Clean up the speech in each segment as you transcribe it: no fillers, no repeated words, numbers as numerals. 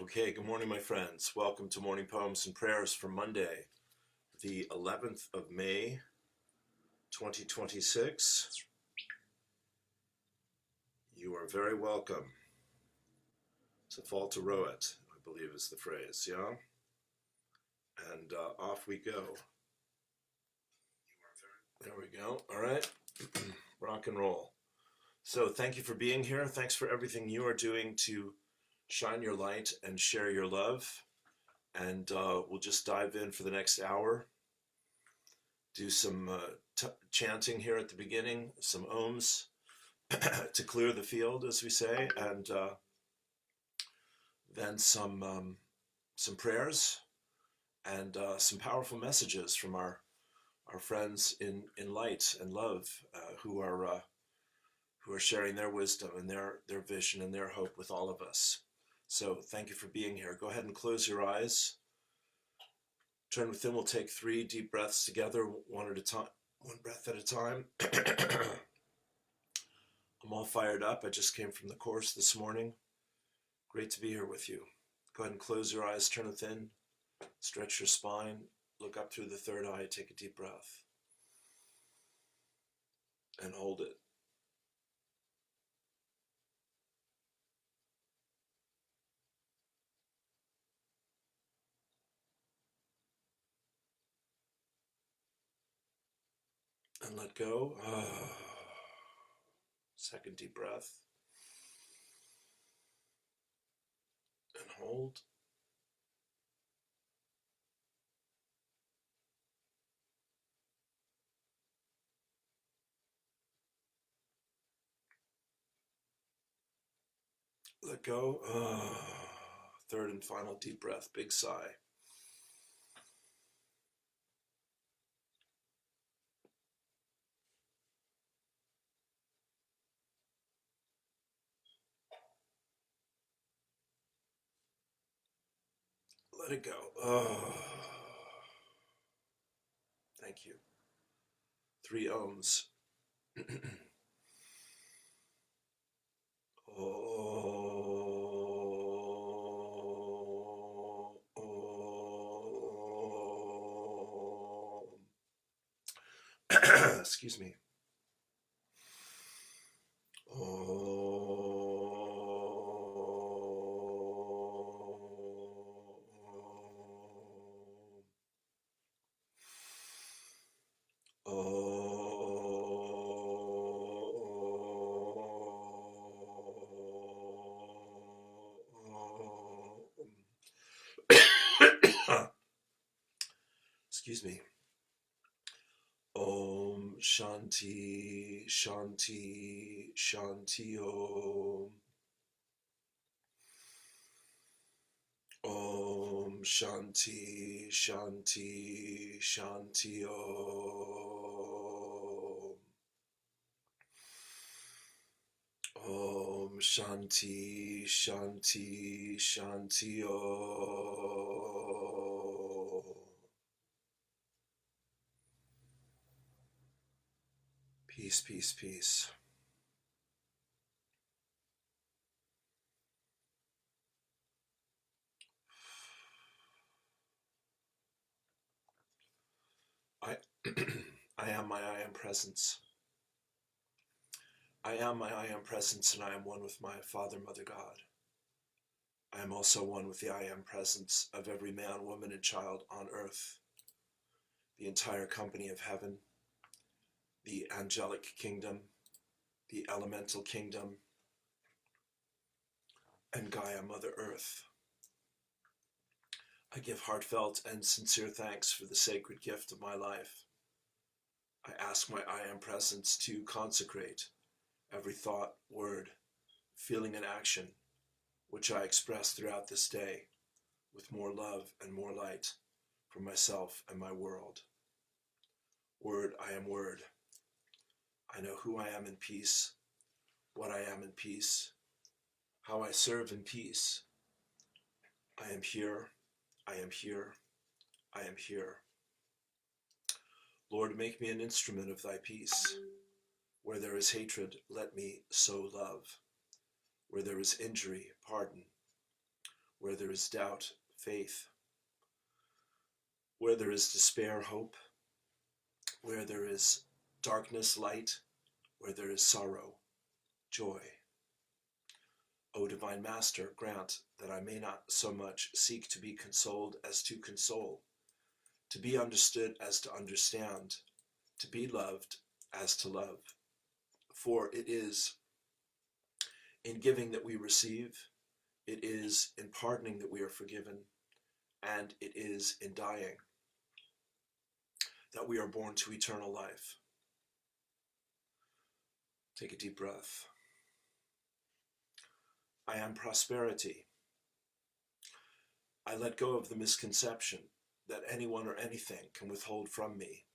Okay, good morning, my friends. Welcome to Morning Poems and Prayers for Monday, the 11th of May, 2026. You are very welcome to fall to row it, I believe is the phrase, yeah? And off we go. There we go. All right. Rock and roll. So thank you for being here. Thanks for everything you are doing to shine your light and share your love. And we'll just dive in for the next hour. Do some chanting here at the beginning, some ohms to clear the field, as we say, and then some prayers and some powerful messages from our friends in light and love who are sharing their wisdom and their vision and their hope with all of us. So thank you for being here. Go ahead and close your eyes. Turn within. We'll take 3 deep breaths together, one breath at a time. I'm all fired up. I just came from the course this morning. Great to be here with you. Go ahead and close your eyes, turn within, stretch your spine, look up through the third eye, take a deep breath, and hold it. And let go. Second deep breath. And hold. Let go. Third and final deep breath. Big sigh. Let it go. Thank you. 3 ohms. Excuse me. Excuse me. Om Shanti, Shanti, Shanti Om. Om Shanti, Shanti, Shanti Om. Om Shanti, Shanti, Shanti Om. Peace, peace, peace. I am my I am presence. I am my I am presence, and I am one with my Father, Mother, God. I am also one with the I am presence of every man, woman, and child on earth, the entire company of heaven, the angelic kingdom, the elemental kingdom, and Gaia, Mother Earth. I give heartfelt and sincere thanks for the sacred gift of my life. I ask my I am presence to consecrate every thought, word, feeling, and action which I express throughout this day with more love and more light for myself and my world. Word, I am word. I know who I am in peace, what I am in peace, how I serve in peace. I am here, I am here, I am here. Lord, make me an instrument of thy peace. Where there is hatred, let me sow love. Where there is injury, pardon. Where there is doubt, faith. Where there is despair, hope. Where there is darkness, light. Where there is sorrow, joy. O Divine Master, grant that I may not so much seek to be consoled as to console, to be understood as to understand, to be loved as to love. For it is in giving that we receive, it is in pardoning that we are forgiven, and it is in dying that we are born to eternal life. Take a deep breath. I am prosperity. I let go of the misconception that anyone or anything can withhold from me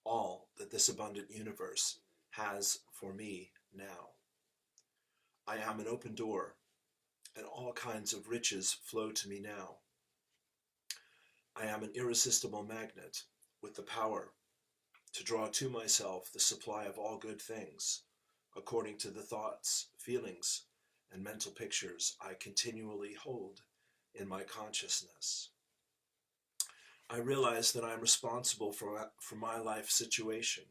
all that this abundant universe has for me now. I am an open door, and all kinds of riches flow to me now. I am an irresistible magnet with the power to draw to myself the supply of all good things, according to the thoughts, feelings, and mental pictures I continually hold in my consciousness. I realize that I am responsible for my life situation.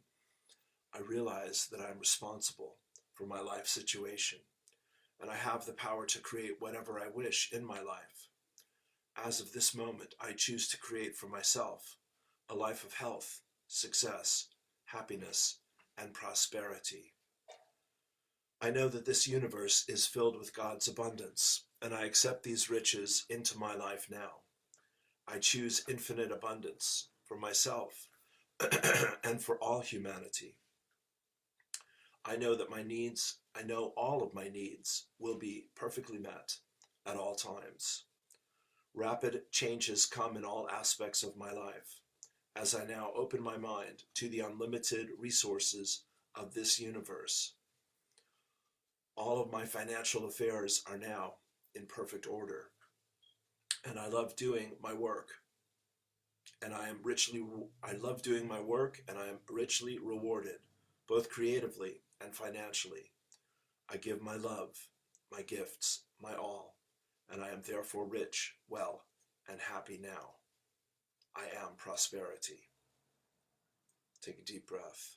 I realize that I am responsible for my life situation, and I have the power to create whatever I wish in my life. As of this moment, I choose to create for myself a life of health, success, happiness, and prosperity. I know that this universe is filled with God's abundance, and I accept these riches into my life now. I choose infinite abundance for myself and for all humanity. I know that all of my needs will be perfectly met at all times. Rapid changes come in all aspects of my life, as I now open my mind to the unlimited resources of this universe. All of my financial affairs are now in perfect order, and I love doing my work. I love doing my work, and I am richly rewarded, both creatively and financially. I give my love, my gifts, my all, and I am therefore rich, well, and happy now. I am prosperity. Take a deep breath.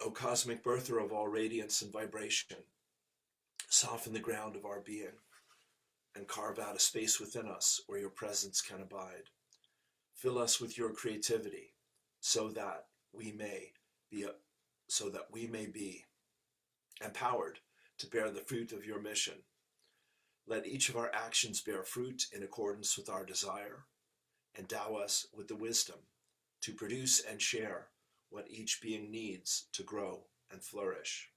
O cosmic birther of all radiance and vibration, soften the ground of our being and carve out a space within us where your presence can abide. Fill us with your creativity so that we may be empowered to bear the fruit of your mission. Let each of our actions bear fruit in accordance with our desire. Endow us with the wisdom to produce and share what each being needs to grow and flourish.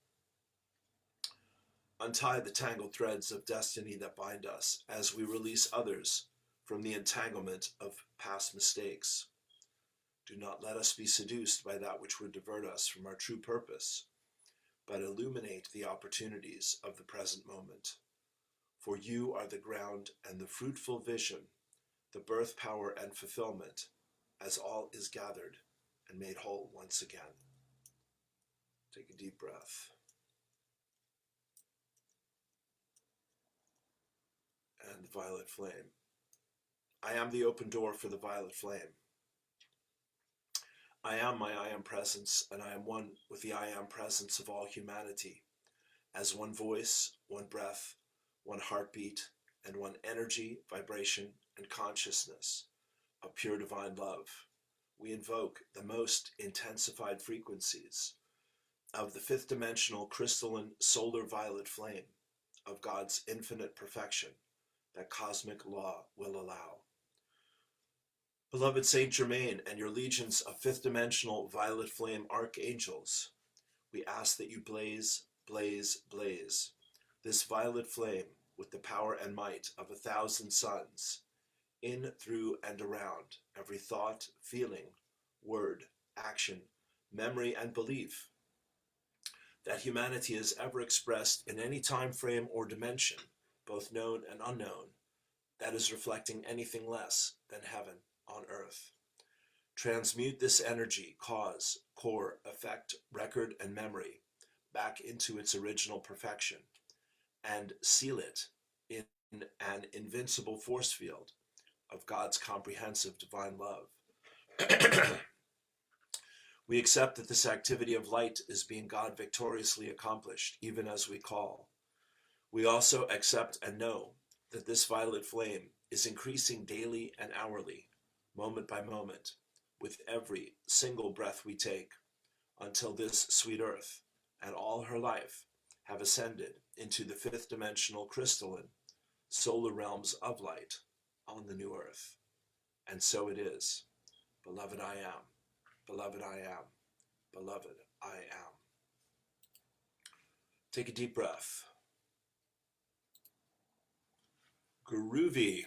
Untie the tangled threads of destiny that bind us as we release others from the entanglement of past mistakes. Do not let us be seduced by that which would divert us from our true purpose, but illuminate the opportunities of the present moment. For you are the ground and the fruitful vision, the birth, power, and fulfillment, as all is gathered and made whole once again. Take a deep breath. And the violet flame. I am the open door for the violet flame. I am my I am presence, and I am one with the I am presence of all humanity, as one voice, one breath, one heartbeat, and one energy, vibration, and consciousness of pure divine love. We invoke the most intensified frequencies of the fifth dimensional crystalline solar violet flame of God's infinite perfection that cosmic law will allow. Beloved Saint Germain and your legions of fifth dimensional violet flame archangels, we ask that you blaze, blaze, blaze this violet flame with the power and might of 1,000 suns, in, through, and around every thought, feeling, word, action, memory, and belief that humanity has ever expressed in any time frame or dimension, both known and unknown, that is reflecting anything less than heaven on earth. Transmute this energy, cause, core, effect, record, and memory back into its original perfection, and seal it in an invincible force field of God's comprehensive divine love. We accept that this activity of light is being God victoriously accomplished, even as we call. We also accept and know that this violet flame is increasing daily and hourly, moment by moment, with every single breath we take, until this sweet earth and all her life have ascended into the fifth dimensional crystalline solar realms of light on the new earth. And so it is. Beloved, I am. Beloved, I am. Beloved, I am. Take a deep breath. Groovy.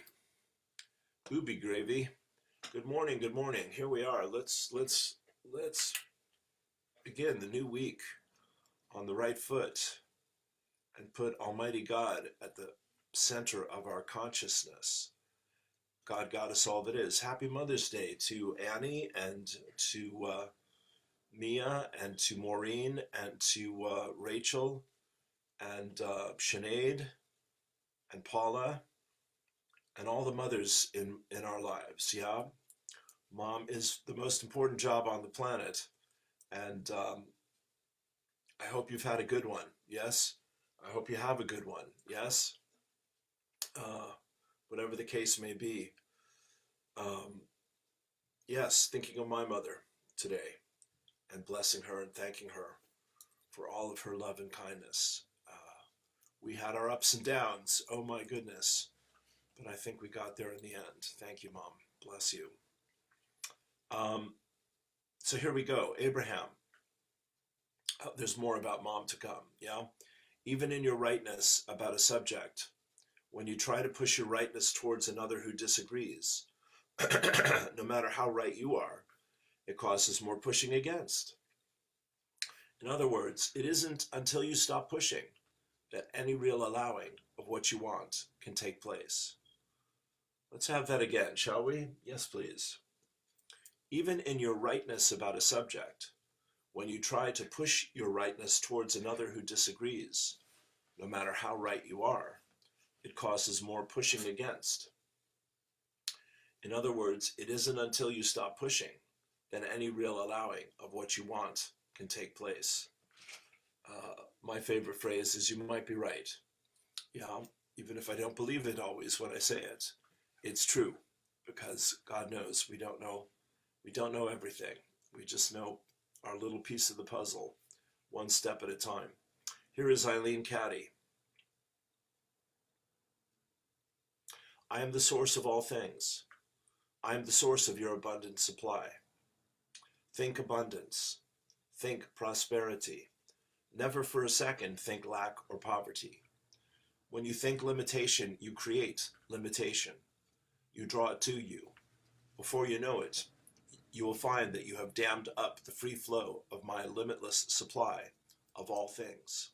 Booby gravy. Good morning, good morning. Here we are. Let's begin the new week on the right foot and put Almighty God at the center of our consciousness. God got us all that is. Happy Mother's Day to Annie and to Mia and to Maureen and to Rachel and Sinead and Paula and all the mothers in our lives. Yeah, Mom is the most important job on the planet, and I hope you've had a good one. Yes, I hope you have a good one. Yes, whatever the case may be. Yes, thinking of my mother today and blessing her and thanking her for all of her love and kindness. We had our ups and downs, oh my goodness, but I think we got there in the end. Thank you, Mom. Bless you. So here we go. Abraham. There's more about Mom to come, yeah? Even in your rightness about a subject, when you try to push your rightness towards another who disagrees, no matter how right you are, it causes more pushing against. In other words, it isn't until you stop pushing that any real allowing of what you want can take place. Let's have that again, shall we? Yes, please. Even in your rightness about a subject, when you try to push your rightness towards another who disagrees, no matter how right you are, it causes more pushing against. In other words, it isn't until you stop pushing that any real allowing of what you want can take place. My favorite phrase is, you might be right. Yeah, even if I don't believe it always when I say it, it's true, because God knows we don't know everything. We just know our little piece of the puzzle, one step at a time. Here is E.CADDY. I am the source of all things. I am the source of your abundant supply. Think abundance. Think prosperity. Never for a second think lack or poverty. When you think limitation, you create limitation. You draw it to you. Before you know it, you will find that you have dammed up the free flow of my limitless supply of all things.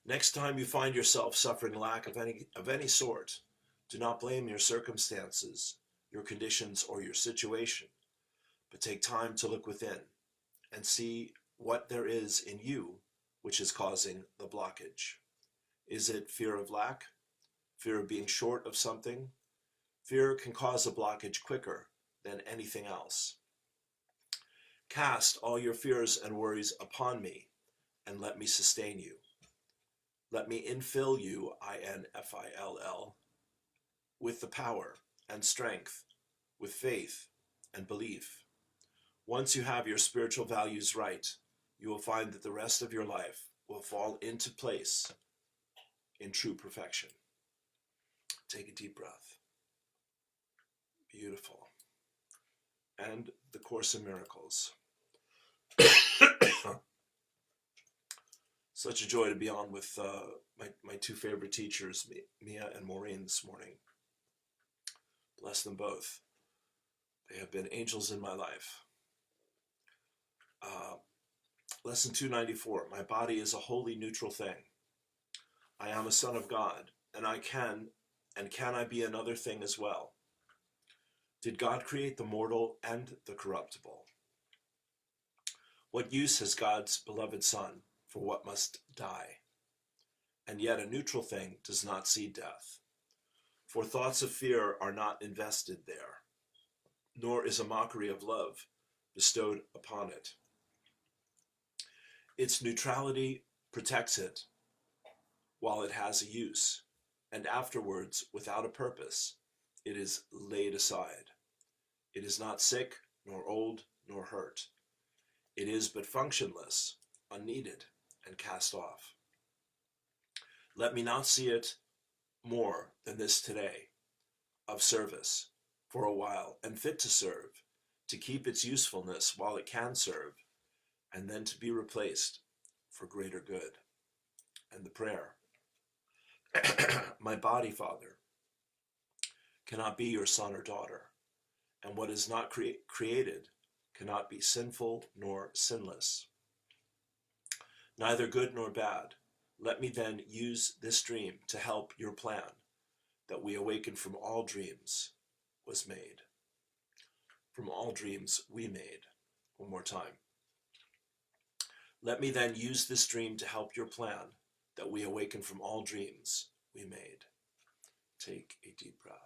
Next time you find yourself suffering lack of any sort, do not blame your circumstances, your conditions, or your situation, but take time to look within and see what there is in you which is causing the blockage. Is it fear of lack? Fear of being short of something? Fear can cause a blockage quicker than anything else. Cast all your fears and worries upon me, and let me sustain you. Let me infill you, I-N-F-I-L-L, with the power and strength, with faith and belief. Once you have your spiritual values right, you will find that the rest of your life will fall into place in true perfection. Take a deep breath. Beautiful. And the Course in Miracles. Such a joy to be on with my two favorite teachers, Mia and Maureen, this morning. Bless them both. They have been angels in my life. Lesson 294. My body is a wholly neutral thing. I am a son of God, and can I be another thing as well? Did God create the mortal and the corruptible? What use has God's beloved Son for what must die? and yet a neutral thing does not see death. For thoughts of fear are not invested there, nor is a mockery of love bestowed upon it. Its neutrality protects it while it has a use, and afterwards, without a purpose, it is laid aside. It is not sick, nor old, nor hurt. It is but functionless, unneeded, and cast off. Let me not see it more than this today, of service, for a while, and fit to serve, to keep its usefulness while it can serve, and then to be replaced for greater good. And the prayer. My body, Father, cannot be your son or daughter, and what is not created cannot be sinful nor sinless, neither good nor bad. Let me then use this dream to help your plan, that we awaken from all dreams was made. From all dreams we made. One more time. Let me then use this dream to help your plan, that we awaken from all dreams we made. Take a deep breath.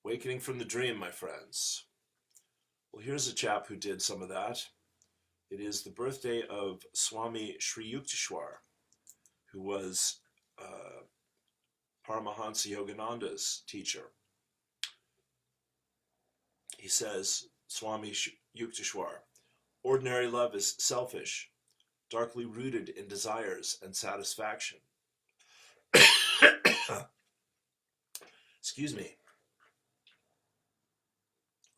Awakening from the dream, my friends. Well, here's a chap who did some of that. It is the birthday of Swami Sri Yukteswar, who was Paramahansa Yogananda's teacher. He says, Swami Yukteswar, ordinary love is selfish, darkly rooted in desires and satisfaction. Excuse me.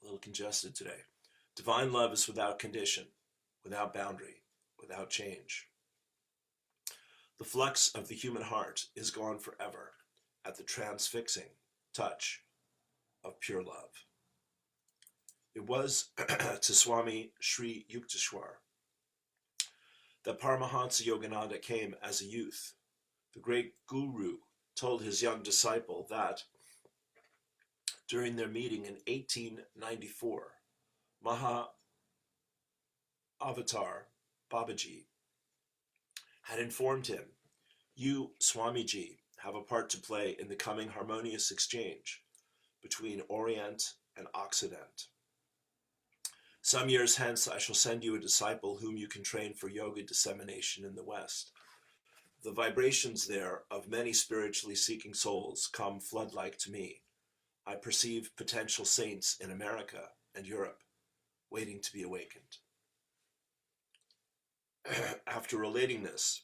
A little congested today. Divine love is without condition, without boundary, without change. The flux of the human heart is gone forever at the transfixing touch of pure love. It was to Swami Sri Yukteswar that Paramahansa Yogananda came as a youth. The great guru told his young disciple that during their meeting in 1894, Maha Avatar Babaji had informed him, you, Swamiji, have a part to play in the coming harmonious exchange between Orient and Occident. Some years hence I shall send you a disciple whom you can train for yoga dissemination in the West. The vibrations there of many spiritually seeking souls come flood-like to me. I perceive potential saints in America and Europe waiting to be awakened. After relating this,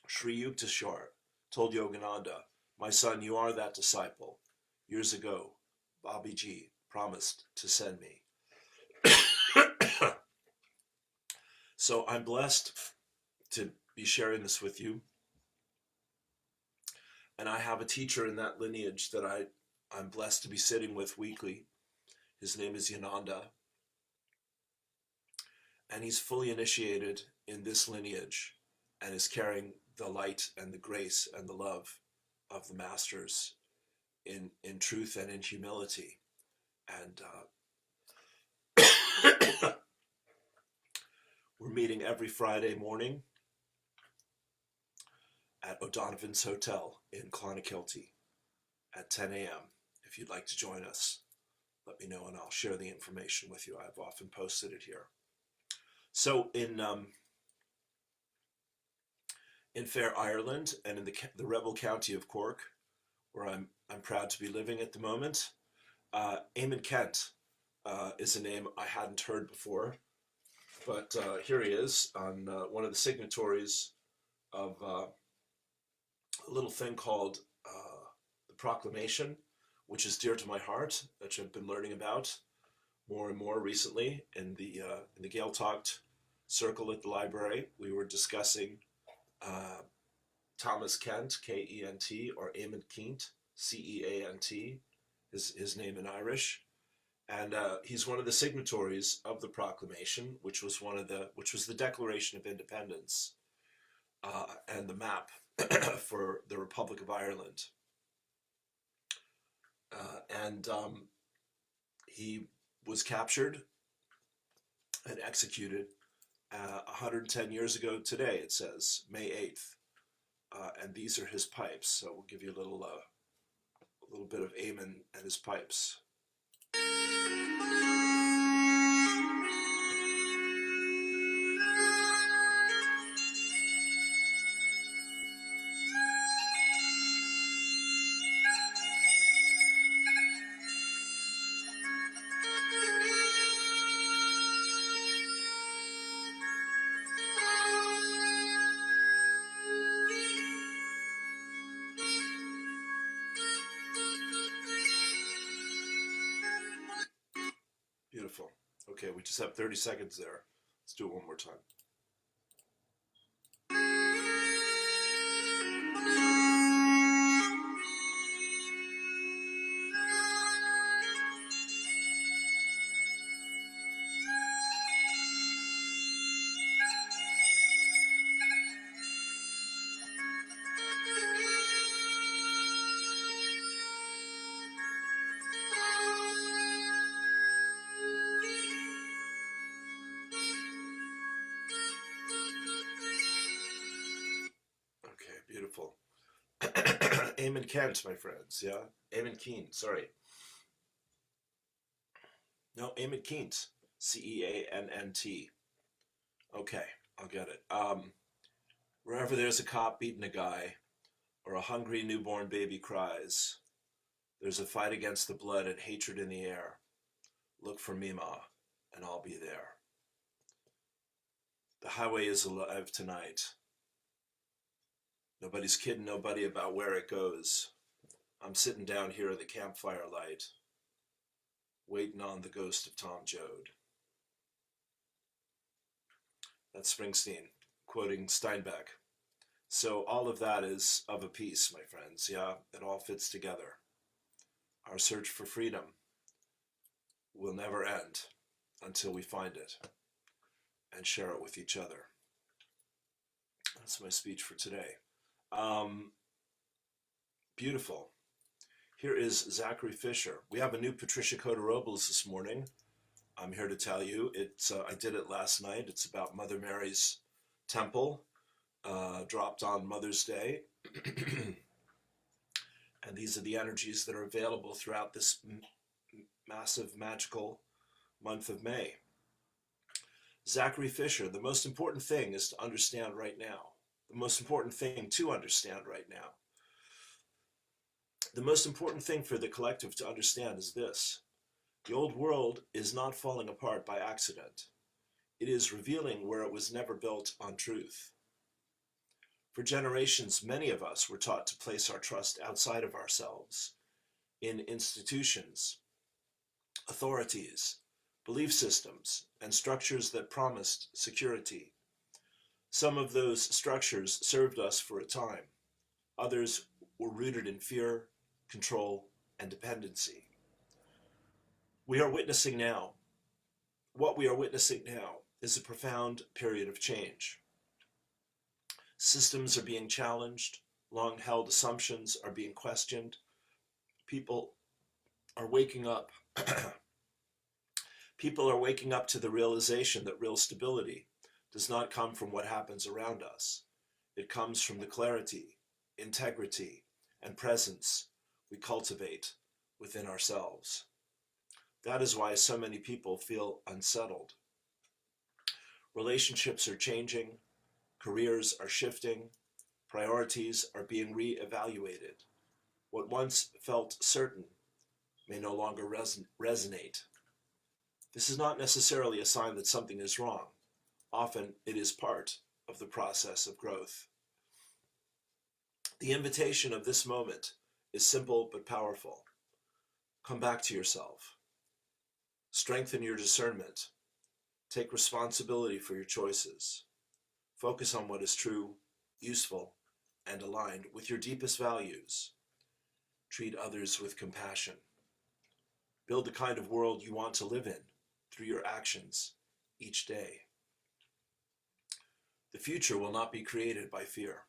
Sri Yukteswar told Yogananda, my son, you are that disciple. Years ago, Babiji promised to send me. So I'm blessed to be sharing this with you. And I have a teacher in that lineage that I'm blessed to be sitting with weekly. His name is Yananda. And he's fully initiated in this lineage and is carrying the light and the grace and the love of the masters in truth and in humility. And we're meeting every Friday morning at O'Donovan's Hotel in Clonakilty at 10 a.m. If you'd like to join us, let me know and I'll share the information with you. I've often posted it here. So in Fair Ireland and in the rebel county of Cork, where I'm proud to be living at the moment, Eamon Kent is a name I hadn't heard before, but here he is on one of the signatories of a little thing called the Proclamation, which is dear to my heart, which I've been learning about more and more recently in the Gael Talked circle at the library. We were discussing Thomas Kent, K-E-N-T, or Eamon Keint, C-E-A-N-T, his name in Irish, and he's one of the signatories of the Proclamation, which was the Declaration of Independence and the map for the Republic of Ireland, and he was captured and executed 110 years ago today, it says, May 8th, and these are his pipes. So we'll give you a little bit of Eamon and his pipes. Beautiful. Okay, we just have 30 seconds there. Let's do it one more time. Okay, beautiful. Eamon Kent, my friends, yeah? Eamon Keen, sorry. No, Eamon Keent, Ceannt. Okay, I'll get it. Wherever there's a cop beating a guy, or a hungry newborn baby cries, there's a fight against the blood and hatred in the air. Look for Mima, and I'll be there. The highway is alive tonight. Nobody's kidding nobody about where it goes. I'm sitting down here in the campfire light, waiting on the ghost of Tom Joad. That's Springsteen, quoting Steinbeck. So all of that is of a piece, my friends, yeah? It all fits together. Our search for freedom will never end until we find it and share it with each other. That's my speech for today. Beautiful. Here is Zachary Fisher. We have a new Patricia Coda Robles this morning. I'm here to tell you, I did it last night. It's about Mother Mary's temple, dropped on Mother's Day. And these are the energies that are available throughout this massive, magical month of May. Zachary Fisher, the most important thing is to understand right now. The most important thing to understand right now. The most important thing for the collective to understand is this. The old world is not falling apart by accident. It is revealing where it was never built on truth. For generations, many of us were taught to place our trust outside of ourselves, in institutions, authorities, belief systems, and structures that promised security. Some of those structures served us for a time. Others were rooted in fear, control, and dependency. What we are witnessing now is a profound period of change. Systems are being challenged, long-held assumptions are being questioned. People are waking up. People are waking up to the realization that real stability does not come from what happens around us. It comes from the clarity, integrity, and presence we cultivate within ourselves. That is why so many people feel unsettled. Relationships are changing, careers are shifting, priorities are being re-evaluated. What once felt certain may no longer resonate. This is not necessarily a sign that something is wrong. Often it is part of the process of growth. The invitation of this moment is simple but powerful. Come back to yourself. Strengthen your discernment. Take responsibility for your choices. Focus on what is true, useful, and aligned with your deepest values. Treat others with compassion. Build the kind of world you want to live in through your actions each day. The future will not be created by fear.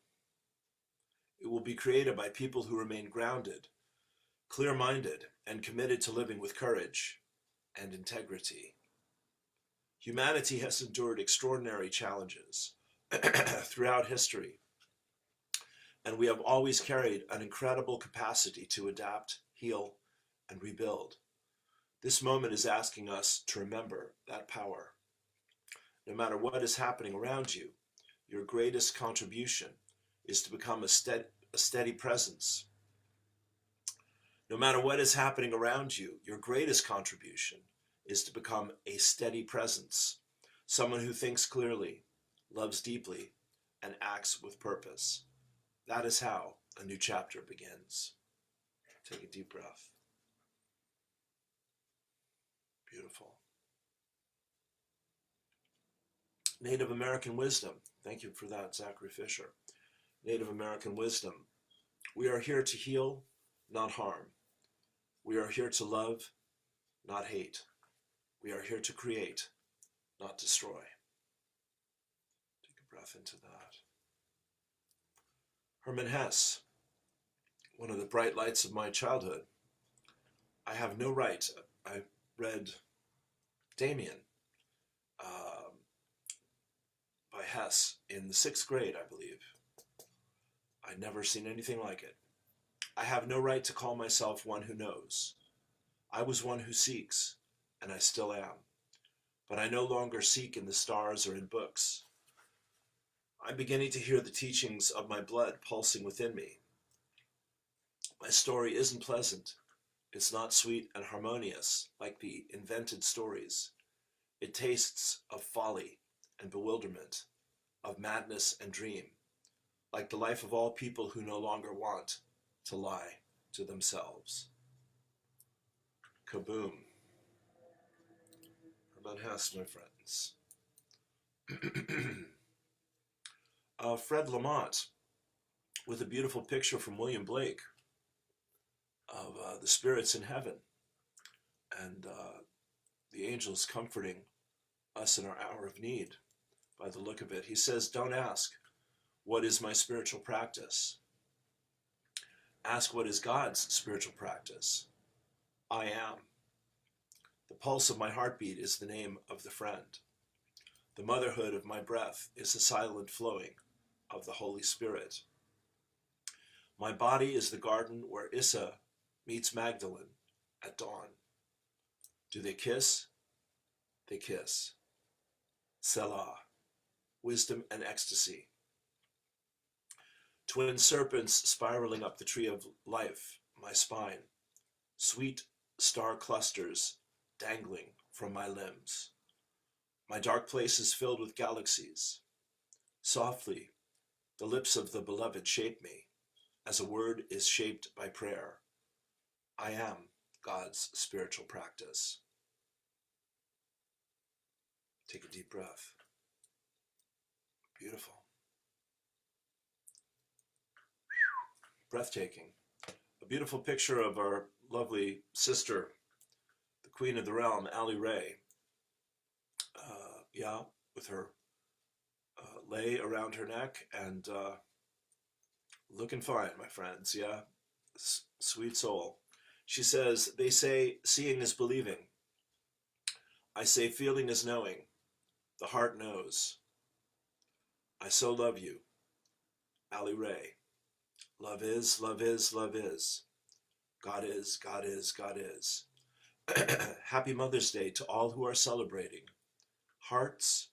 It will be created by people who remain grounded, clear-minded, and committed to living with courage and integrity. Humanity has endured extraordinary challenges throughout history, and we have always carried an incredible capacity to adapt, heal, and rebuild. This moment is asking us to remember that power. No matter what is happening around you, your greatest contribution is to become a steady presence. No matter what is happening around you, your greatest contribution is to become a steady presence, someone who thinks clearly, loves deeply, and acts with purpose. That is how a new chapter begins. Take a deep breath. Beautiful. Native American wisdom. Thank you for that, Zachary Fisher. Native American wisdom. We are here to heal, not harm. We are here to love, not hate. We are here to create, not destroy. Take a breath into that. Hermann Hesse, one of the bright lights of my childhood. I have no right. I read Damien by Hesse in the 6th grade, I believe. I'd never seen anything like it. I have no right to call myself one who knows. I was one who seeks, and I still am. But I no longer seek in the stars or in books. I'm beginning to hear the teachings of my blood pulsing within me. My story isn't pleasant. It's not sweet and harmonious like the invented stories. It tastes of folly and bewilderment, of madness and dream, like the life of all people who no longer want to lie to themselves. Kaboom. Hermann Hesse, my friends. Fred Lamont, with a beautiful picture from William Blake of the spirits in heaven and the angels comforting us in our hour of need. By the look of it, he says, don't ask, what is my spiritual practice? Ask, what is God's spiritual practice? I am. The pulse of my heartbeat is the name of the friend. The motherhood of my breath is the silent flowing of the Holy Spirit. My body is the garden where Issa meets Magdalene at dawn. Do they kiss? They kiss. Selah. Wisdom and ecstasy. Twin serpents spiraling up the tree of life, my spine. Sweet star clusters dangling from my limbs. My dark place is filled with galaxies. Softly, the lips of the beloved shape me, as a word is shaped by prayer. I am God's spiritual practice. Take a deep breath. Beautiful. Breathtaking. A beautiful picture of our lovely sister, the Queen of the Realm, Ali Ray. With her lei around her neck and looking fine, my friends. Yeah, sweet soul. She says, they say seeing is believing. I say feeling is knowing. The heart knows. I so love you, Ali Ray. Love is, love is, love is. God is, God is, God is. Happy Mother's Day to all who are celebrating. Hearts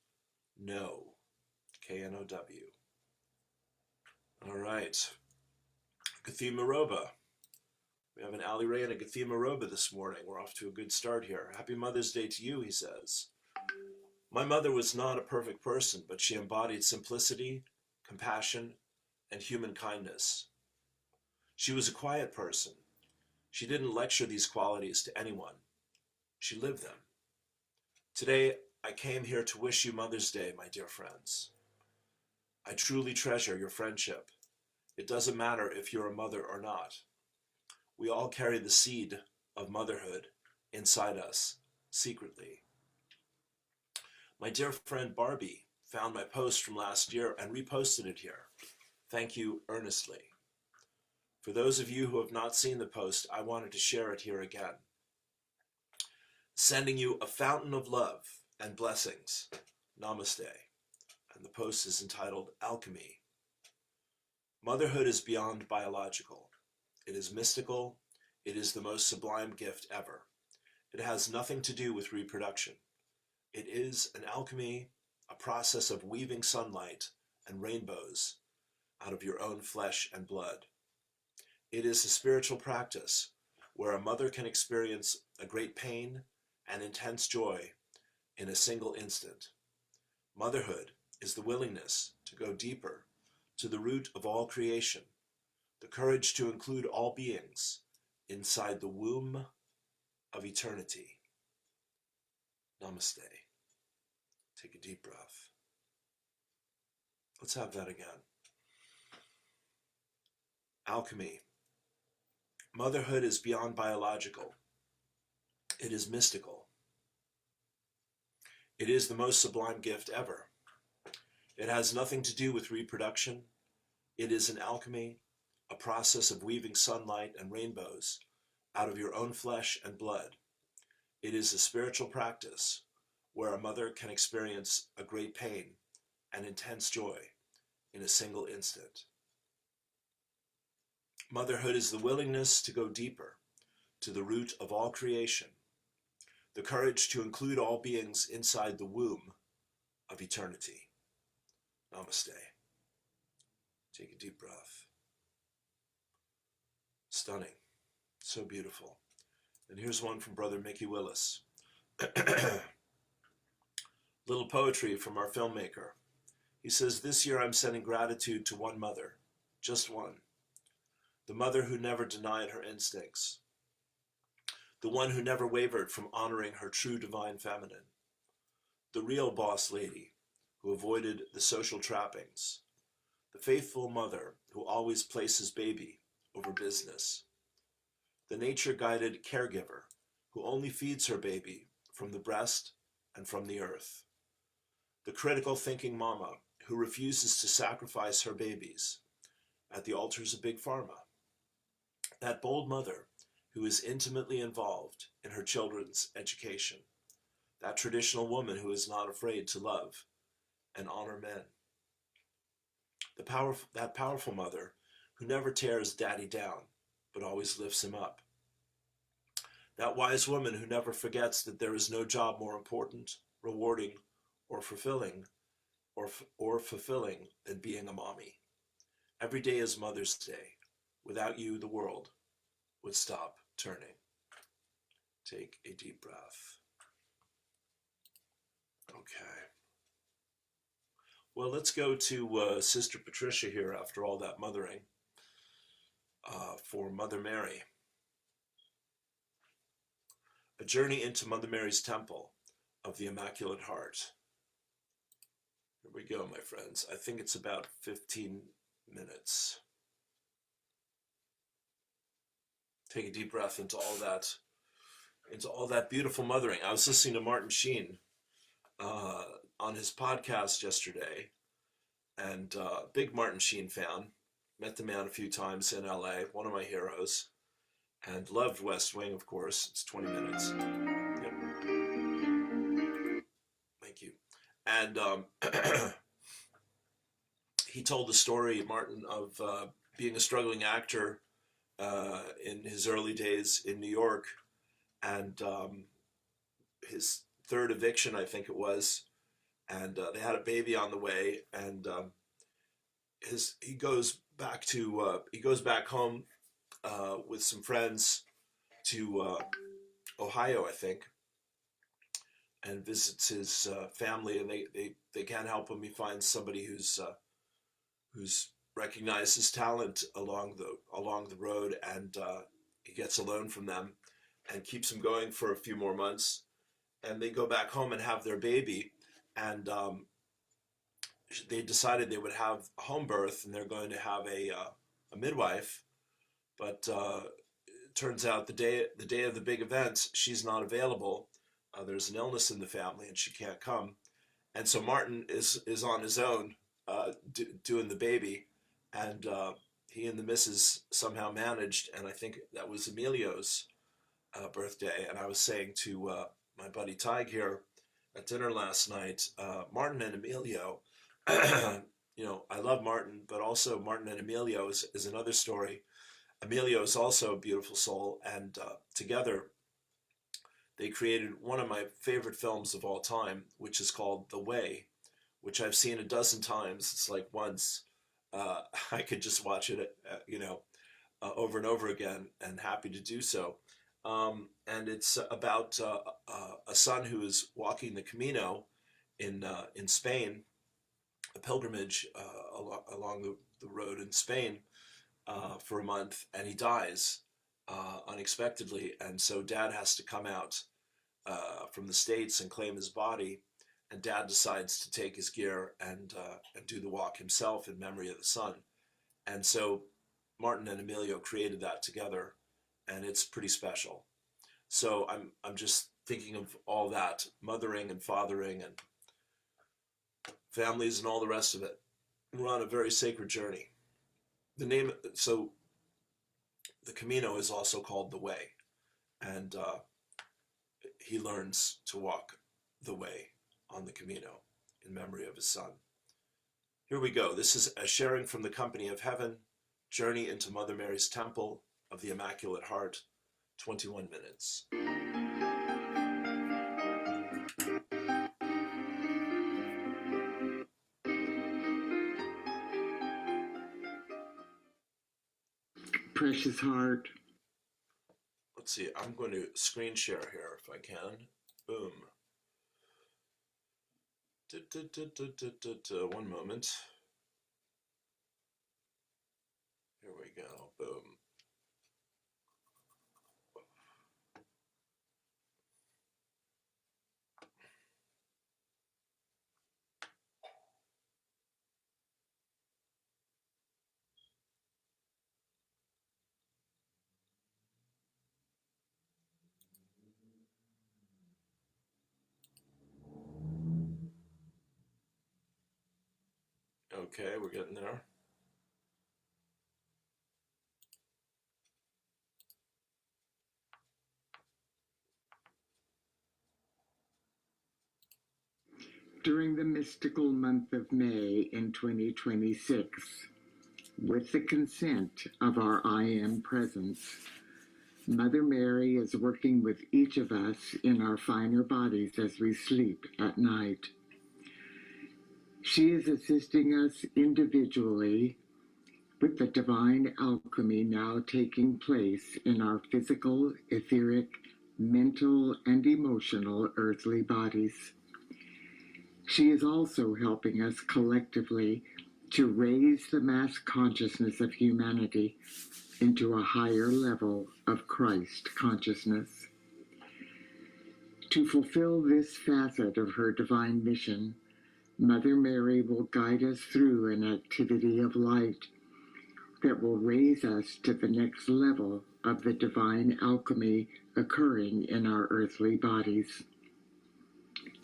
know. K-N-O-W. All right. Gathima Roba. We have an Ali Ray and a Gathima Roba this morning. We're off to a good start here. Happy Mother's Day to you, he says. My mother was not a perfect person, but she embodied simplicity, compassion, and human kindness. She was a quiet person. She didn't lecture these qualities to anyone. She lived them. Today, I came here to wish you Mother's Day, my dear friends. I truly treasure your friendship. It doesn't matter if you're a mother or not. We all carry the seed of motherhood inside us, secretly. My dear friend Barbie found my post from last year and reposted it here. Thank you earnestly. For those of you who have not seen the post, I wanted to share it here again. Sending you a fountain of love and blessings. Namaste. And the post is entitled Alchemy. Motherhood is beyond biological. It is mystical. It is the most sublime gift ever. It has nothing to do with reproduction. It is an alchemy, a process of weaving sunlight and rainbows out of your own flesh and blood. It is a spiritual practice where a mother can experience a great pain and intense joy in a single instant. Motherhood is the willingness to go deeper to the root of all creation, the courage to include all beings inside the womb of eternity. Namaste. Take a deep breath. Let's have that again. Alchemy. Motherhood is beyond biological. It is mystical. It is the most sublime gift ever. It has nothing to do with reproduction. It is an alchemy, a process of weaving sunlight and rainbows out of your own flesh and blood. It is a spiritual practice where a mother can experience a great pain and intense joy in a single instant. Motherhood is the willingness to go deeper to the root of all creation, the courage to include all beings inside the womb of eternity. Namaste. Take a deep breath. Stunning. So beautiful. And here's one from Brother Mickey Willis. Little poetry from our filmmaker. He says, this year I'm sending gratitude to one mother, just one. The mother who never denied her instincts. The one who never wavered from honoring her true divine feminine. The real boss lady who avoided the social trappings. The faithful mother who always places baby over business. The nature-guided caregiver who only feeds her baby from the breast and from the earth. The critical thinking mama who refuses to sacrifice her babies at the altars of Big Pharma. That bold mother who is intimately involved in her children's education. That traditional woman who is not afraid to love and honor men. That powerful mother who never tears daddy down, but always lifts him up. That wise woman who never forgets that there is no job more important, rewarding, or fulfilling than being a mommy. Every day is Mother's Day. Without you, the world would stop turning. Take a deep breath. Okay. Well, let's go to Sister Patricia here after all that mothering for Mother Mary. A journey into Mother Mary's temple of the Immaculate Heart. Here we go, my friends. I think it's about 15 minutes. Take a deep breath into all that beautiful mothering. I was listening to Martin Sheen on his podcast yesterday, and big Martin Sheen fan. Met the man a few times in LA, one of my heroes, and loved West Wing, of course. It's 20 minutes. Yep. Thank you. And he told the story, Martin, of being a struggling actor in his early days in New York, and his third eviction, I think it was, and they had a baby on the way, and he goes back home with some friends to Ohio, I think, and visits his family, and they can't help him. He finds somebody who's recognized his talent along the road, and he gets a loan from them and keeps him going for a few more months, and they go back home and have their baby, and they decided they would have a home birth, and they're going to have a midwife, but it turns out the day of the big event, she's not available. There's an illness in the family, and she can't come, and so Martin is on his own doing the baby, and he and the missus somehow managed, and I think that was Emilio's birthday, and I was saying to my buddy Tig here at dinner last night, Martin and Emilio I love Martin, but also Martin and Emilio is another story. Emilio is also a beautiful soul, and together they created one of my favorite films of all time, which is called The Way, which I've seen a dozen times. It's like once I could just watch it, over and over again, and happy to do so. And it's about a son who is walking the Camino in Spain, a pilgrimage along the road in Spain for a month, and he dies unexpectedly. And so dad has to come out from the States and claim his body. And dad decides to take his gear and do the walk himself in memory of the son. And so Martin and Emilio created that together, and it's pretty special. So I'm just thinking of all that, mothering and fathering and families and all the rest of it. We're on a very sacred journey. So the Camino is also called the Way, and he learns to walk the way on the Camino in memory of his son. Here we go. This is a sharing from the company of heaven, Journey into Mother Mary's Temple of the Immaculate Heart, 21 minutes. Precious heart. Let's see, I'm going to screen share here if I can. Boom. One moment. Here we go. Boom. Okay, we're getting there. During the mystical month of May in 2026, with the consent of our I Am Presence, Mother Mary is working with each of us in our finer bodies as we sleep at night. She is assisting us individually with the divine alchemy now taking place in our physical, etheric, mental, and emotional earthly bodies. She is also helping us collectively to raise the mass consciousness of humanity into a higher level of Christ consciousness. To fulfill this facet of her divine mission, Mother Mary will guide us through an activity of light that will raise us to the next level of the divine alchemy occurring in our earthly bodies.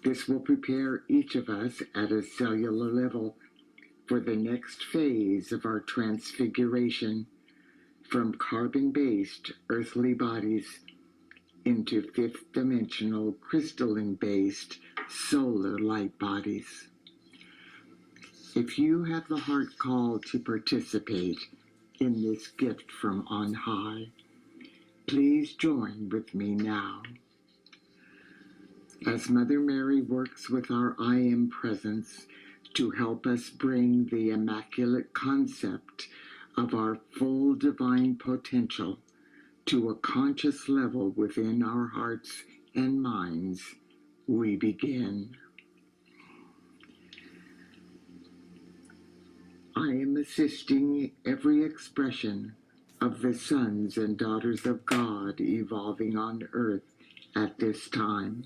This will prepare each of us at a cellular level for the next phase of our transfiguration from carbon-based earthly bodies into fifth-dimensional crystalline-based solar light bodies. If you have the heart call to participate in this gift from on high, please join with me now. As Mother Mary works with our I Am Presence to help us bring the immaculate concept of our full divine potential to a conscious level within our hearts and minds, we begin. I am assisting every expression of the sons and daughters of God evolving on earth at this time.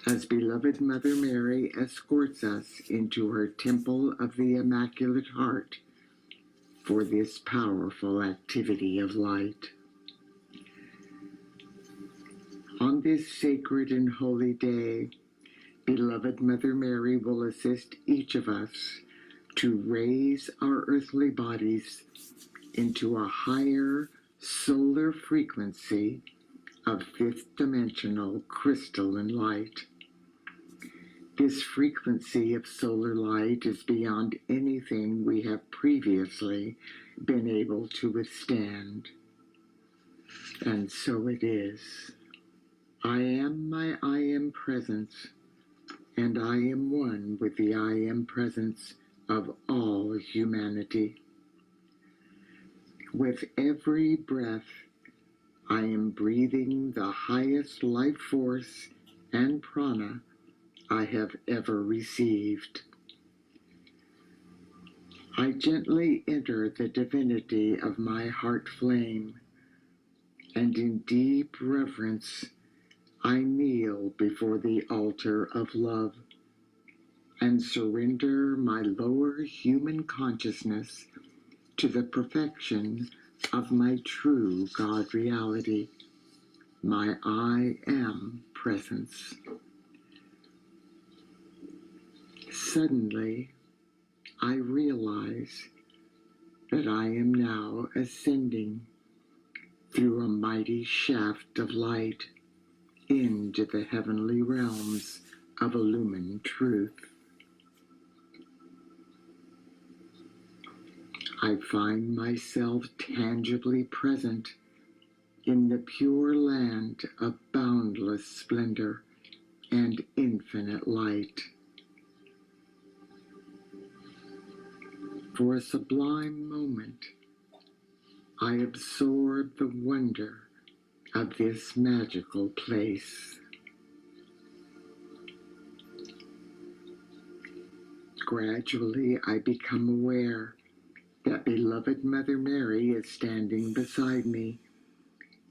As beloved Mother Mary escorts us into her temple of the Immaculate Heart for this powerful activity of light. On this sacred and holy day, beloved Mother Mary will assist each of us to raise our earthly bodies into a higher solar frequency of fifth-dimensional crystalline light. This frequency of solar light is beyond anything we have previously been able to withstand. And so it is. I am my I am presence, and I am one with the I am presence of all humanity. With every breath, I am breathing the highest life force and prana I have ever received. I gently enter the divinity of my heart flame, and in deep reverence, I kneel before the altar of love and surrender my lower human consciousness to the perfection of my true God reality, my I am presence. Suddenly, I realize that I am now ascending through a mighty shaft of light into the heavenly realms of illumined truth. I find myself tangibly present in the pure land of boundless splendor and infinite light. For a sublime moment, I absorb the wonder of this magical place. Gradually, I become aware that beloved Mother Mary is standing beside me,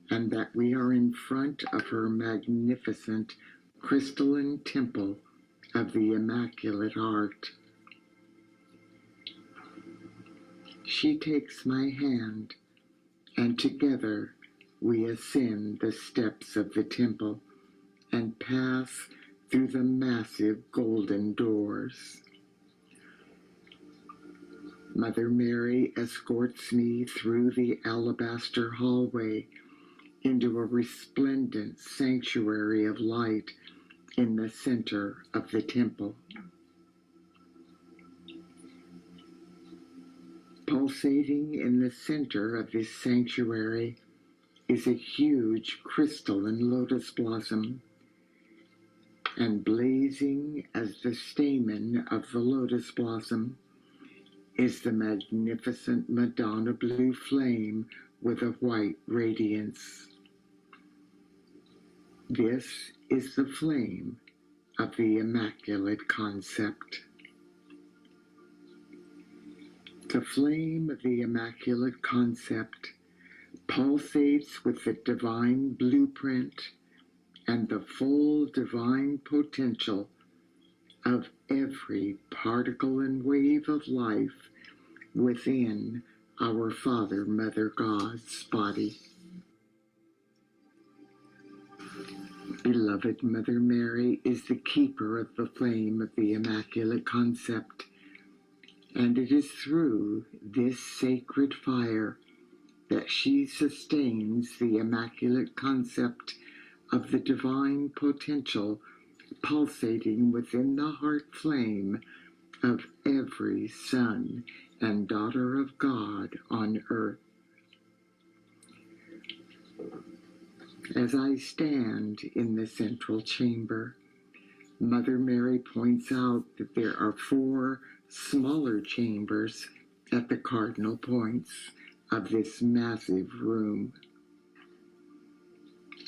and that we are in front of her magnificent crystalline temple of the Immaculate Heart. She takes my hand, and together we ascend the steps of the temple and pass through the massive golden doors. Mother Mary escorts me through the alabaster hallway into a resplendent sanctuary of light in the center of the temple. Pulsating in the center of this sanctuary is a huge crystalline lotus blossom, and blazing as the stamen of the lotus blossom is the magnificent Madonna blue flame with a white radiance. This is the flame of the Immaculate Concept. The flame of the Immaculate Concept pulsates with the divine blueprint and the full divine potential of every particle and wave of life within our Father, Mother God's body. Beloved Mother Mary is the keeper of the flame of the Immaculate Concept, and it is through this sacred fire that she sustains the Immaculate Concept of the divine potential pulsating within the heart flame of every son and daughter of God on earth. As I stand in the central chamber, Mother Mary points out that there are 4 smaller chambers at the cardinal points of this massive room.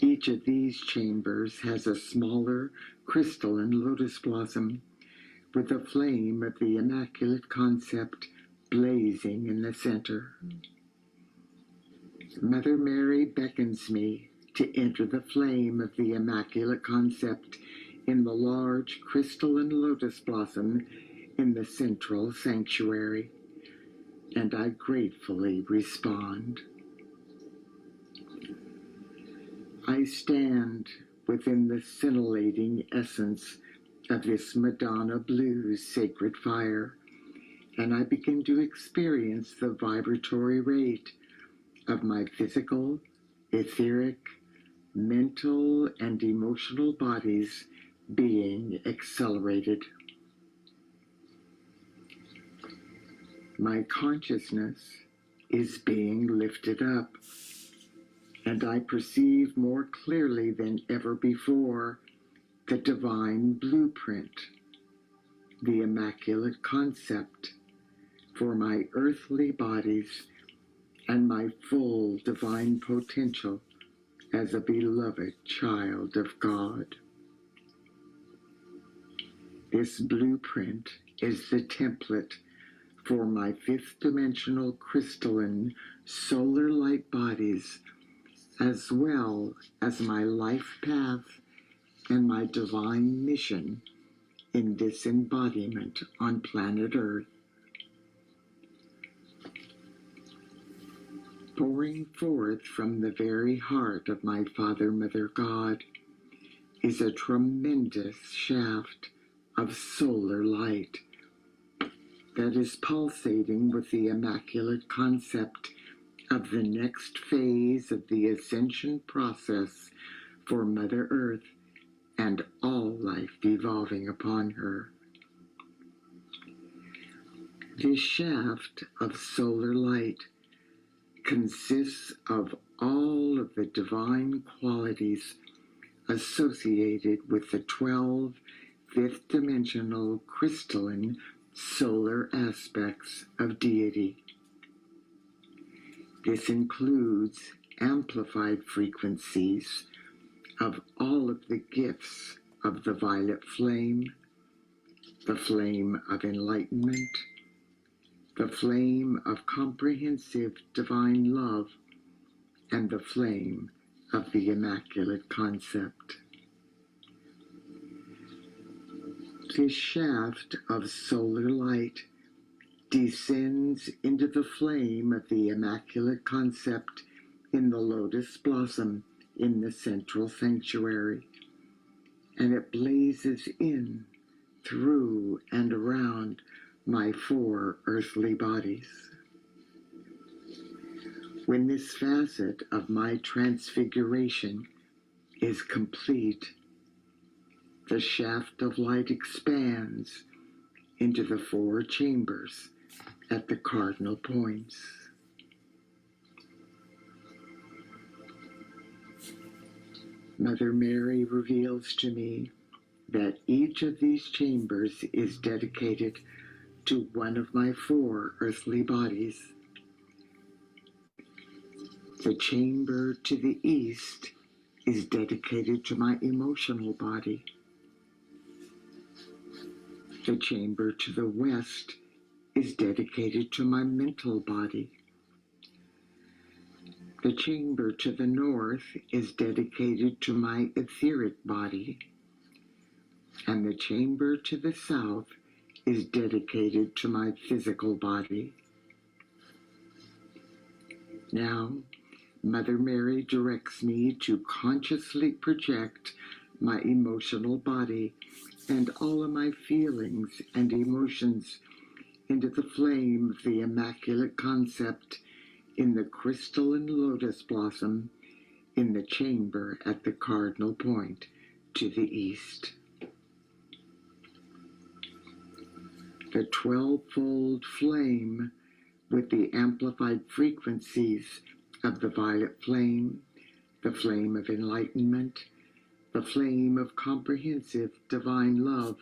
Each of these chambers has a smaller crystalline lotus blossom with the flame of the Immaculate Concept blazing in the center. Mother Mary beckons me to enter the flame of the Immaculate Concept in the large crystalline lotus blossom in the central sanctuary, and I gratefully respond. I stand within the scintillating essence of this Madonna blue sacred fire, and I begin to experience the vibratory rate of my physical, etheric, mental, and emotional bodies being accelerated. My consciousness is being lifted up, and I perceive more clearly than ever before the divine blueprint, the immaculate concept for my earthly bodies and my full divine potential as a beloved child of God. This blueprint is the template for my fifth dimensional crystalline solar light bodies, as well as my life path and my divine mission in this embodiment on planet Earth. Pouring forth from the very heart of my Father, Mother God is a tremendous shaft of solar light that is pulsating with the immaculate concept of the next phase of the ascension process for Mother Earth and all life devolving upon her. This shaft of solar light consists of all of the divine qualities associated with the 12 fifth-dimensional crystalline solar aspects of deity. This includes amplified frequencies of all of the gifts of the violet flame, the flame of enlightenment, the flame of comprehensive divine love, and the flame of the immaculate concept. This shaft of solar light descends into the flame of the immaculate concept in the lotus blossom in the central sanctuary, and it blazes in, through, and around my 4 earthly bodies. When this facet of my transfiguration is complete, the shaft of light expands into the 4 chambers at the cardinal points. Mother Mary reveals to me that each of these chambers is dedicated to one of my 4 earthly bodies. The chamber to the east is dedicated to my emotional body. The chamber to the west is dedicated to my mental body. The chamber to the north is dedicated to my etheric body. And the chamber to the south is dedicated to my physical body. Now, Mother Mary directs me to consciously project my emotional body and all of my feelings and emotions into the flame of the immaculate concept in the crystalline lotus blossom in the chamber at the cardinal point to the east. The 12-fold flame with the amplified frequencies of the violet flame, the flame of enlightenment, the flame of comprehensive divine love,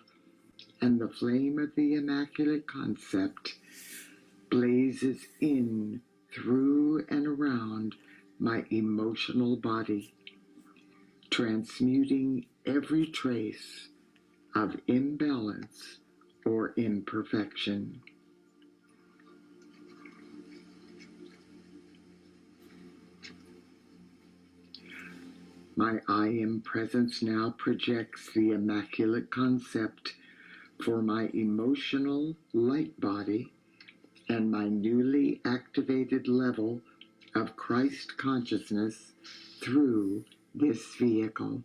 and the flame of the immaculate concept blazes in, through, and around my emotional body, transmuting every trace of imbalance or imperfection. My I Am presence now projects the immaculate concept for my emotional light body and my newly activated level of Christ consciousness through this vehicle.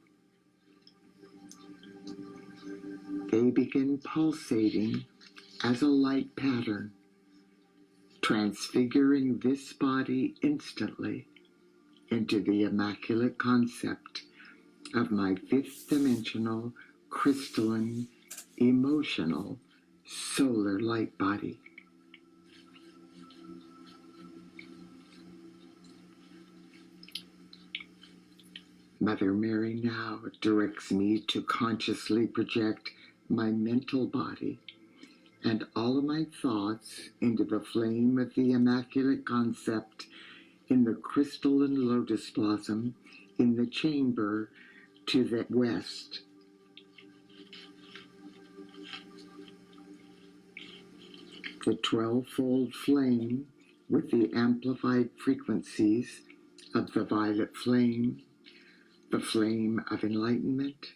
They begin pulsating as a light pattern, transfiguring this body instantly into the immaculate concept of my fifth dimensional crystalline, emotional, solar light body. Mother Mary now directs me to consciously project my mental body and all of my thoughts into the flame of the Immaculate Concept in the crystalline lotus blossom in the chamber to the west. The 12-fold flame with the amplified frequencies of the violet flame, the flame of enlightenment,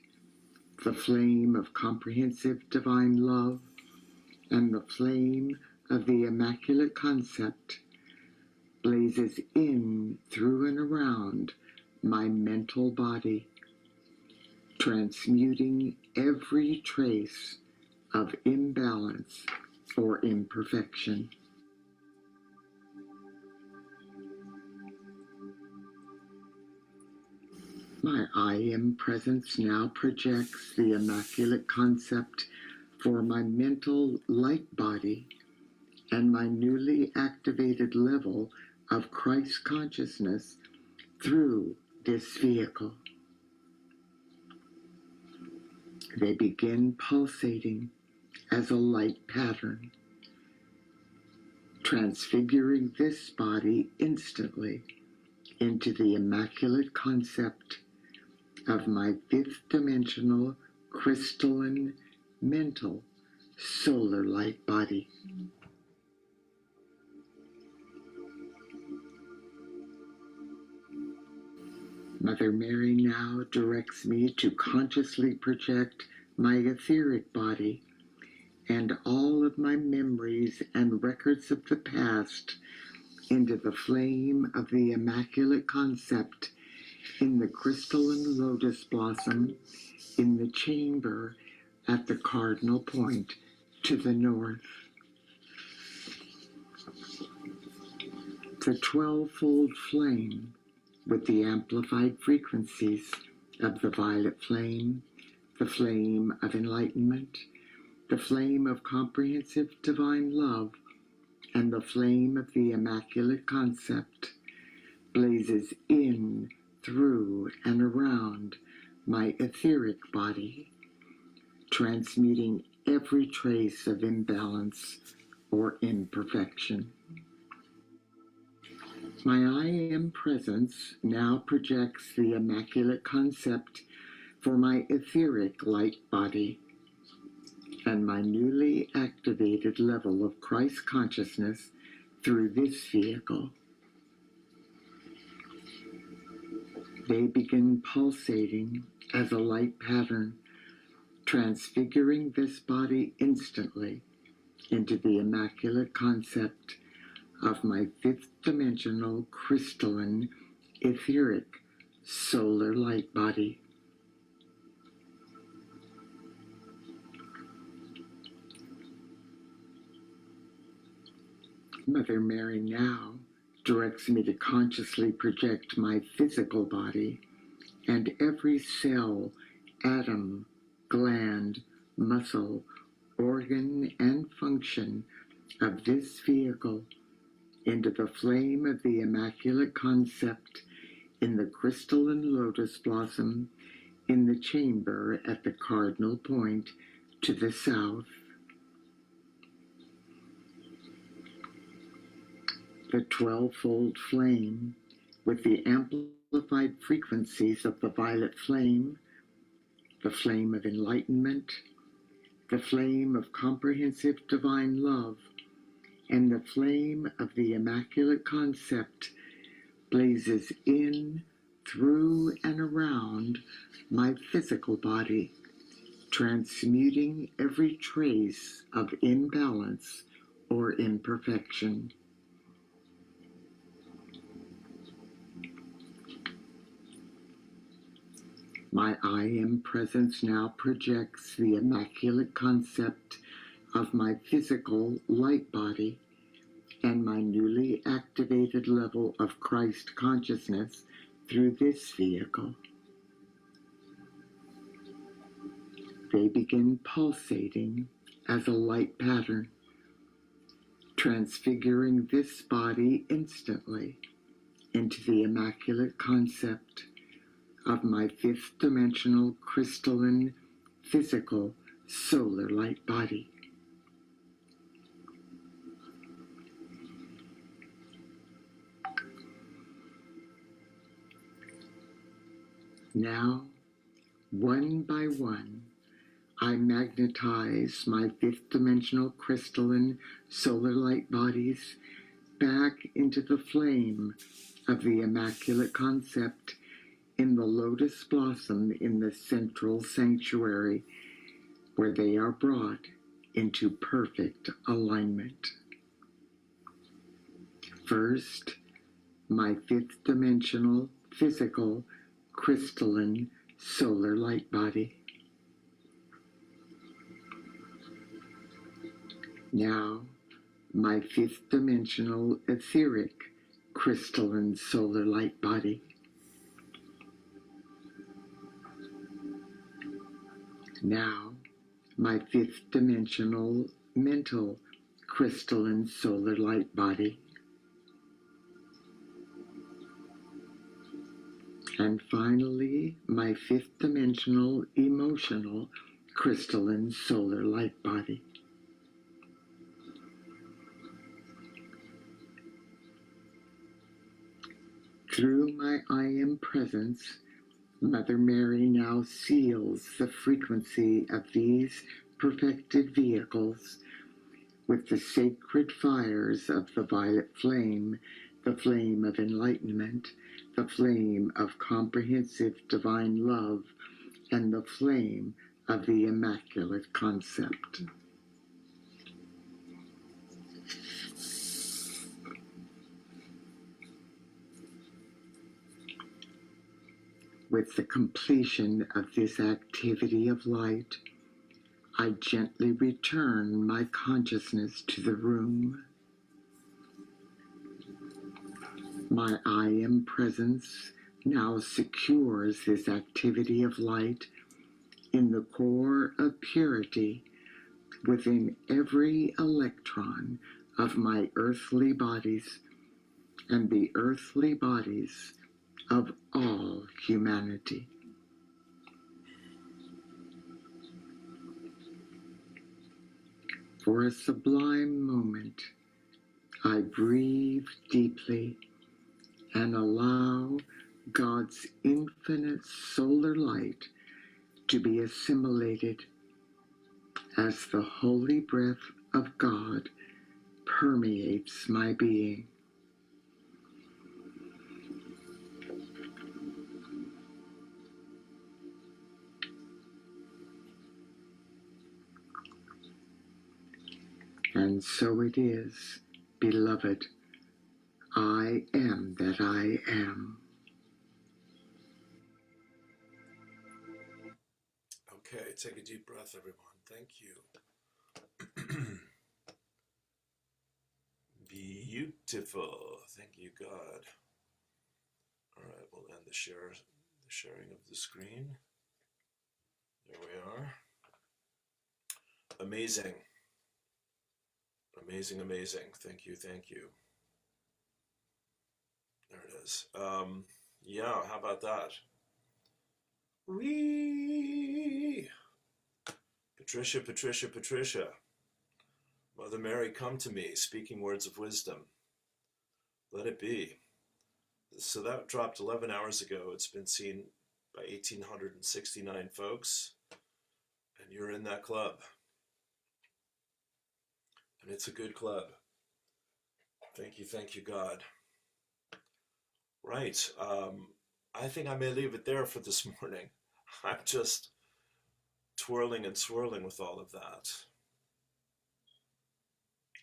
the flame of comprehensive divine love, and the flame of the Immaculate Concept blazes in, through, and around my mental body, transmuting every trace of imbalance or imperfection. My I Am presence now projects the Immaculate Concept for my mental light body and my newly activated level of Christ consciousness through this vehicle. They begin pulsating as a light pattern, transfiguring this body instantly into the Immaculate Concept of my fifth dimensional crystalline mental solar light body. Mother Mary now directs me to consciously project my etheric body and all of my memories and records of the past into the flame of the Immaculate Concept in the crystalline lotus blossom in the chamber at the cardinal point to the north. The 12-fold flame with the amplified frequencies of the violet flame, the flame of enlightenment, the flame of comprehensive divine love, and the flame of the Immaculate Concept blazes in, through, and around my etheric body, transmuting every trace of imbalance or imperfection. My I Am presence now projects the Immaculate Concept for my etheric light body and my newly activated level of Christ consciousness through this vehicle. They begin pulsating as a light pattern, transfiguring this body instantly into the Immaculate Concept of my fifth dimensional crystalline etheric solar light body. Mother Mary now directs me to consciously project my physical body and every cell, atom, gland, muscle, organ, and function of this vehicle into the flame of the Immaculate Concept in the crystalline lotus blossom in the chamber at the cardinal point to the south. The 12-fold flame with the amplified frequencies of the violet flame, the flame of enlightenment, the flame of comprehensive divine love, and the flame of the Immaculate Concept blazes in, through, and around my physical body, transmuting every trace of imbalance or imperfection. My I Am presence now projects the Immaculate Concept of my physical light body and my newly activated level of Christ consciousness through this vehicle. they begin pulsating as a light pattern, transfiguring this body instantly into the immaculate concept of my fifth dimensional crystalline physical solar light body. Now, one by one, I magnetize my fifth dimensional crystalline solar light bodies back into the flame of the immaculate concept in the lotus blossom in the central sanctuary, where they are brought into perfect alignment. First, my fifth dimensional physical crystalline solar light body. Now, my fifth dimensional etheric crystalline solar light body. Now, my fifth dimensional mental crystalline solar light body. And finally, my fifth dimensional emotional crystalline solar light body. Through my I Am presence, Mother Mary now seals the frequency of these perfected vehicles with the sacred fires of the violet flame, the flame of enlightenment, the flame of comprehensive divine love, and the flame of the immaculate concept. With the completion of this activity of light, I gently return my consciousness to the room. My I Am presence now secures this activity of light in the core of purity within every electron of my earthly bodies and the earthly bodies of all humanity. For a sublime moment, I breathe deeply and allow God's infinite solar light to be assimilated as the holy breath of God permeates my being. And so it is, beloved, I am that I am. Okay, take a deep breath, everyone. Thank you. Beautiful. Thank you, God. All right, we'll end the sharing of the screen. There we are. Amazing. Amazing, amazing. Thank you, thank you. There it is. Yeah, how about that? Whee! Patricia, Patricia, Patricia. Mother Mary, come to me, speaking words of wisdom. Let it be. So that dropped 11 hours ago. It's been seen by 1,869 folks, and you're in that club. And it's a good club. Thank you, God. Right. I think I may leave it there for this morning. I'm just twirling and swirling with all of that.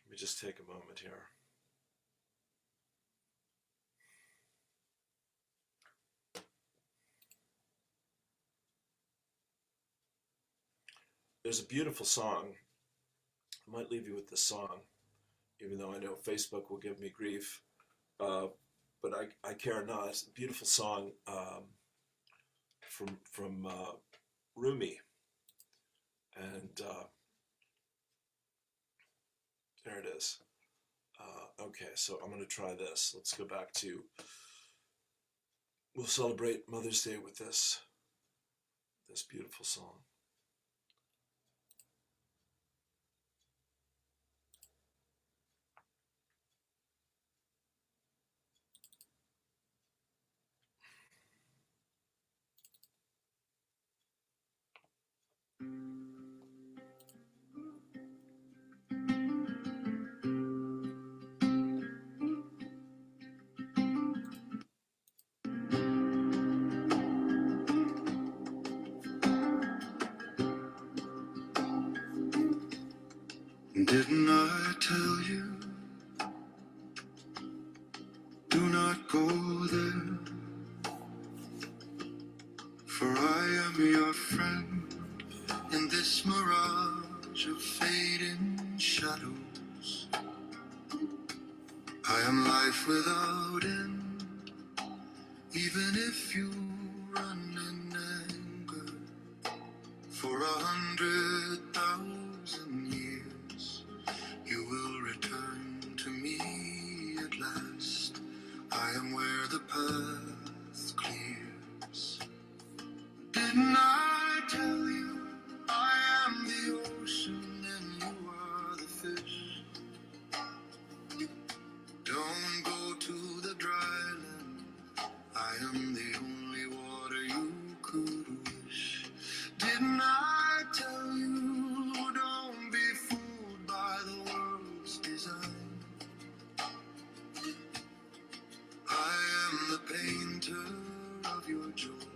Let me just take a moment here. There's a beautiful song. I might leave you with this song, even though I know Facebook will give me grief. But I care not. It's a beautiful song from Rumi. And there it is. Okay, so I'm going to try this. Let's go back to, we'll celebrate Mother's Day with this beautiful song. Didn't I tell you, do not go there, for I am your friend in this mirage of fading shadows. I am life without end, even if you run in anger for 100,000 years. You will return to me at last. I am where the path clears. Didn't I tell you I am the ocean and you are the fish? Don't go to the dry land. I am the only water you could wish. Didn't I tell you don't be fooled by the world's design? I am the painter of your joy,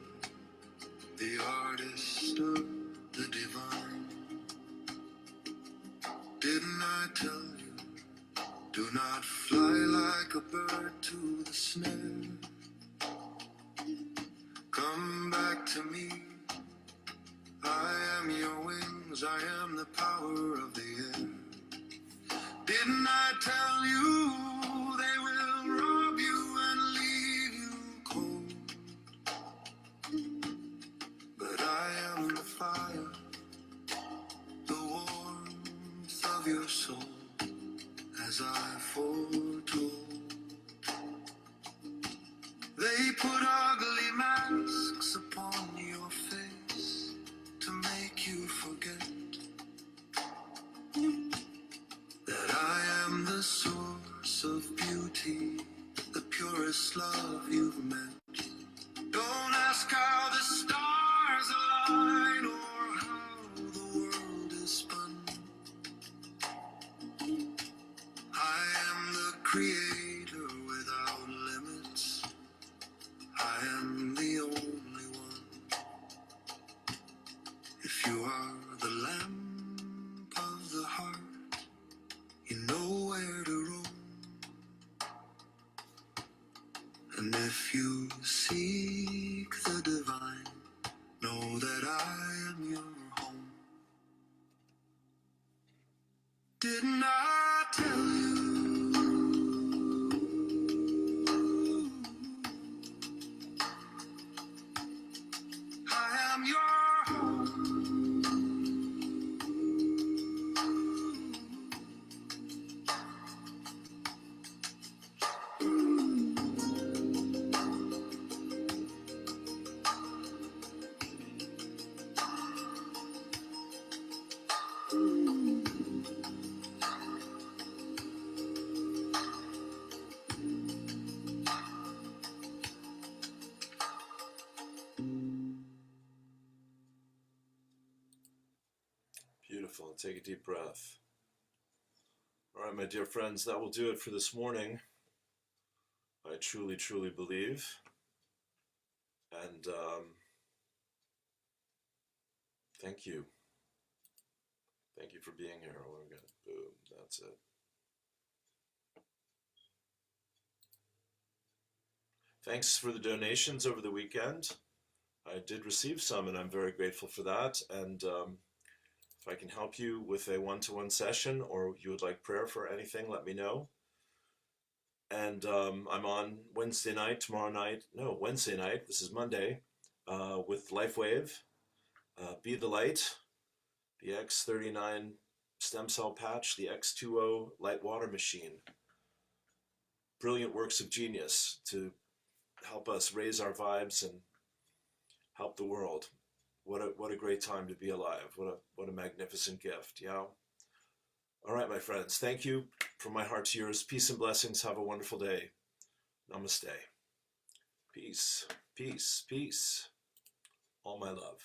the artist of the divine. Didn't I tell you, do not fly like a bird to the snare? Come back to me, I am your wings, I am the power of the air. Didn't I tell you they will rob you and leave you cold? But I am the fire, the warmth of your soul, as I foretold. They put ugly masks upon your face to make you forget that I am the source of beauty, the purest love you've met. Don't ask how the stars align or how the world is spun. I am the creator without limits. I am the only one. If you are the lamp of the heart, you know where to roam. And if you seek the divine, know that I am your home. Didn't I tell you I am your home? Beautiful. Take a deep breath. All right, my dear friends, that will do it for this morning. I truly, truly believe. And thank you. Thank you for being here. Oh, we're gonna, boom, that's it. Thanks for the donations over the weekend. I did receive some, and I'm very grateful for that. And if I can help you with a one-to-one session, or you would like prayer for anything, let me know. And I'm on Wednesday night, Wednesday night, this is Monday, with LifeWave, Be the Light, the X39 stem cell patch, the X20 light water machine. Brilliant works of genius to help us raise our vibes and help the world. What a great time to be alive. What a magnificent gift. Yeah. All right, my friends. Thank you from my heart to yours. Peace and blessings. Have a wonderful day. Namaste. Peace, peace, peace. All my love.